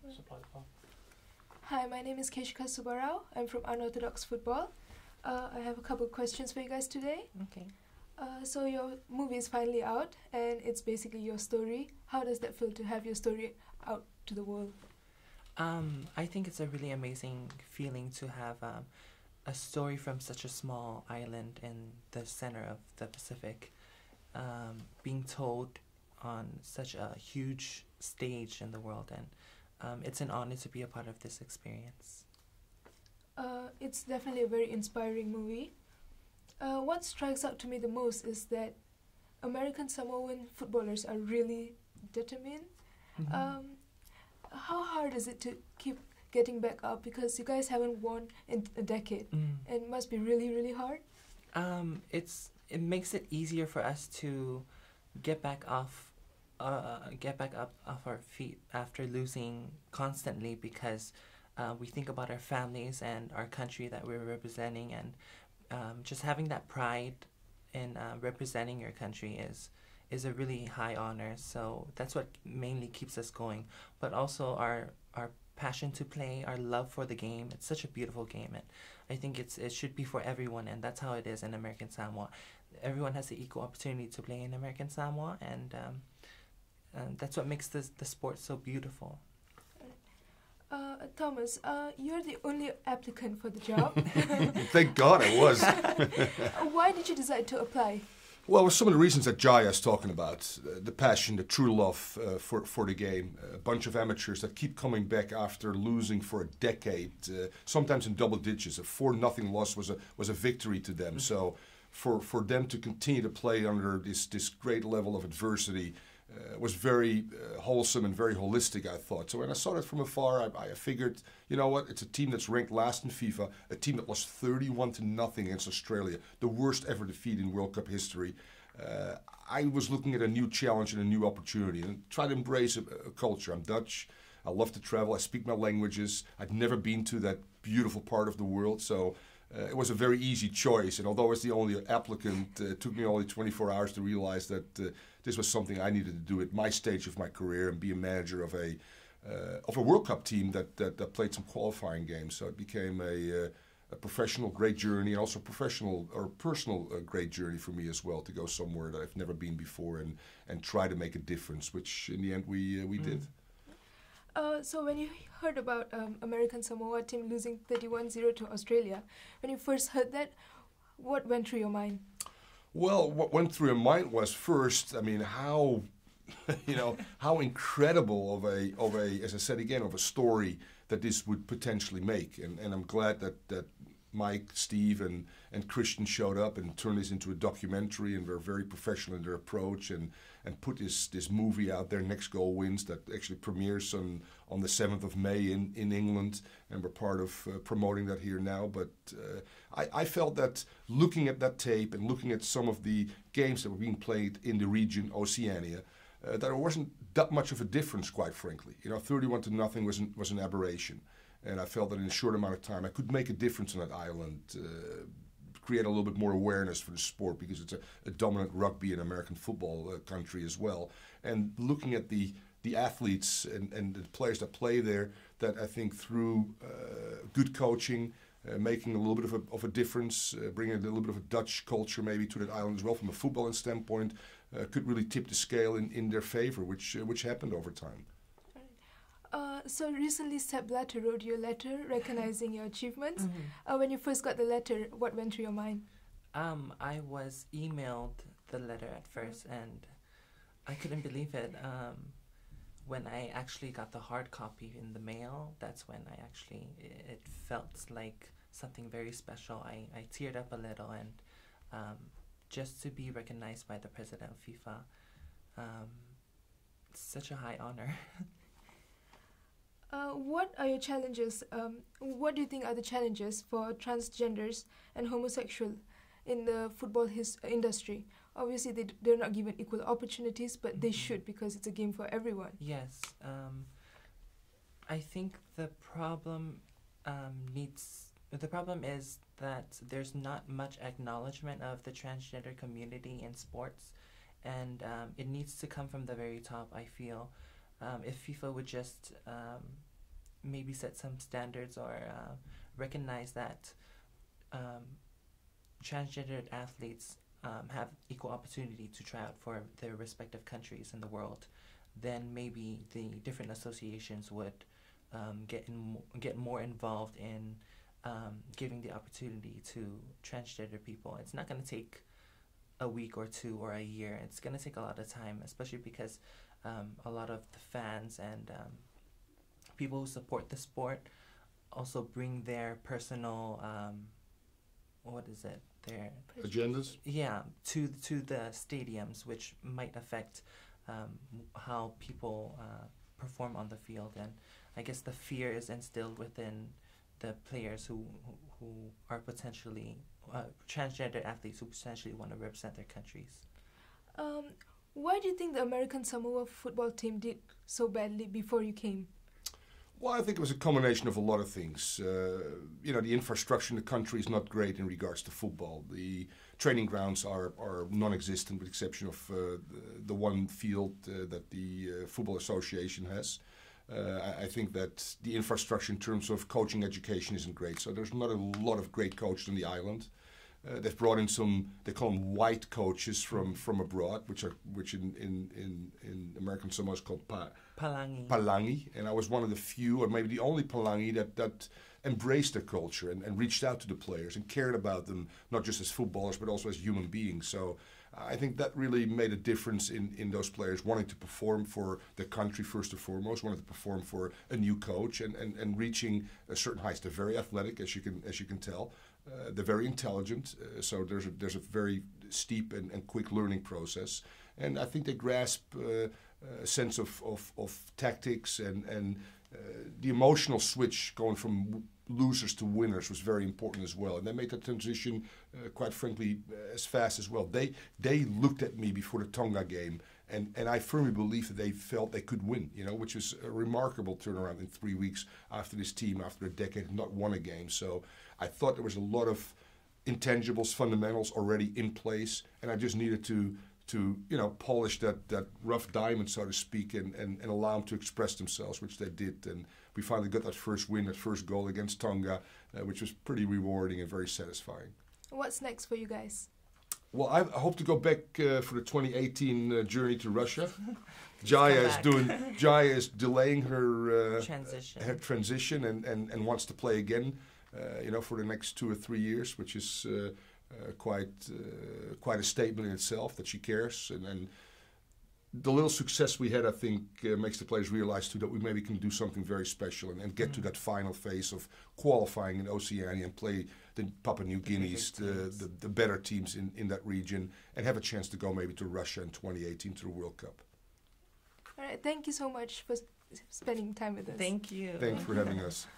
support for. Hi, my name is Keshika Subbarao. I'm from Unorthodox Football. I have a couple of questions for you guys today. Okay. So your movie is finally out, and it's basically your story. How does that feel to have your story out to the world? I think it's a really amazing feeling to have a story from such a small island in the center of the Pacific being told on such a huge stage in the world, and it's an honor to be a part of this experience. It's definitely a very inspiring movie. What strikes out to me the most is that American Samoan footballers are really determined. How hard is it to keep getting back up, because you guys haven't won in a decade, and it must be really, really hard? It makes it easier for us to get back up off our feet after losing constantly, because we think about our families and our country that we're representing, and just having that pride in representing your country is a really high honor. So that's what mainly keeps us going. But also our passion to play, our love for the game. It's such a beautiful game, and I think it should be for everyone, and that's how it is in American Samoa. Everyone has the equal opportunity to play in American Samoa, and that's what makes the sport so beautiful. Thomas, you're the only applicant for the job. Thank God I was. Why did you decide to apply? Well, some of the reasons that Jaiyah is talking about, the passion, the true love for the game, a bunch of amateurs that keep coming back after losing for a decade, sometimes in double digits. A 4-0 loss was a victory to them. So for them to continue to play under this great level of adversity was very wholesome and very holistic, I thought. So when I saw that from afar, I figured, you know what, it's a team that's ranked last in FIFA, a team that lost 31-0 against Australia, the worst ever defeat in World Cup history. I was looking at a new challenge and a new opportunity, and try to embrace a culture. I'm Dutch. I love to travel. I speak my languages. I'd never been to that beautiful part of the world, so it was a very easy choice. And although I was the only applicant, it took me only 24 hours to realize that this was something I needed to do at my stage of my career and be a manager of a World Cup team that played some qualifying games. So it became a professional great journey, and also professional or personal great journey for me as well, to go somewhere that I've never been before and try to make a difference, which in the end we did. So when you heard about American Samoa team losing 31-0 to Australia, when you first heard that, what went through your mind? Well, what went through my mind was, first, I mean, how, how incredible of a, as I said again, of a story that this would potentially make. And I'm glad that Mike, Steve, and Christian showed up and turned this into a documentary, and were very professional in their approach, and put this movie out there, Next Goal Wins, that actually premieres on the 7th of May in England, and we're part of promoting that here now. But I felt that looking at that tape and looking at some of the games that were being played in the region, Oceania, there wasn't that much of a difference, quite frankly. 31-0 was an aberration. And I felt that in a short amount of time I could make a difference on that island, create a little bit more awareness for the sport, because it's a dominant rugby and American football country as well. And looking at the athletes and the players that play there, that I think through good coaching, making a little bit of a difference, bringing a little bit of a Dutch culture maybe to that island as well from a footballing standpoint, could really tip the scale in their favor, which happened over time. So recently Sepp Blatter wrote you a letter recognizing your achievements. When you first got the letter, what went through your mind? I was emailed the letter at first, and I couldn't believe it. When I actually got the hard copy in the mail, that's when it felt like something very special. I teared up a little, and just to be recognized by the president of FIFA, it's such a high honor. What are your challenges? What do you think are the challenges for transgenders and homosexual in the football industry? Obviously, they're not given equal opportunities, but they should, because it's a game for everyone. Yes. I think the problem is that there's not much acknowledgement of the transgender community in sports, and it needs to come from the very top, I feel. If FIFA would just maybe set some standards or recognize that transgendered athletes have equal opportunity to try out for their respective countries in the world, then maybe the different associations would get more involved in giving the opportunity to transgender people. It's not going to take a week or two or a year. It's going to take a lot of time, especially because a lot of the fans and people who support the sport also bring their personal what is it, their Agendas? yeah, to the stadiums, which might affect how people perform on the field. And I guess the fear is instilled within the players who are potentially transgender athletes who potentially want to represent their countries. Why do you think the American Samoa football team did so badly before you came? Well, I think it was a combination of a lot of things. You know, the infrastructure in the country is not great in regards to football. The training grounds are non-existent, with the exception of the one field that the Football Association has. I think that the infrastructure in terms of coaching education isn't great. So there's not a lot of great coaches on the island. They've brought in some, they call them white coaches from abroad, which in American Samoa is called Palangi. And I was one of the few, or maybe the only Palangi that embraced the culture and reached out to the players and cared about them, not just as footballers, but also as human beings. So I think that really made a difference in those players wanting to perform for the country first and foremost, wanting to perform for a new coach and reaching a certain heights. They're very athletic, as you can tell. They're very intelligent, so there's a very steep and quick learning process. And I think they grasp a sense of tactics and the emotional switch going from losers to winners was very important as well. And they made that transition, quite frankly, as fast as well. They looked at me before the Tonga game, and I firmly believe that they felt they could win, you know, which is a remarkable turnaround in 3 weeks after this team, after a decade, had not won a game. So I thought there was a lot of intangibles, fundamentals already in place, and I just needed to you know, polish that rough diamond, so to speak, and allow them to express themselves, which they did. And we finally got that first win, that first goal against Tonga, which was pretty rewarding and very satisfying. What's next for you guys? Well, I hope to go back for the 2018 journey to Russia. Jaiyah is delaying her transition and wants to play again, you know, for the next 2 or 3 years, which is quite a statement in itself that she cares. And the little success we had, I think, makes the players realize too that we maybe can do something very special and get to that final phase of qualifying in Oceania and play the Papua New Guineas, the better teams in that region, and have a chance to go maybe to Russia in 2018 to the World Cup. All right, thank you so much for spending time with us. Thank you. Thanks for having us.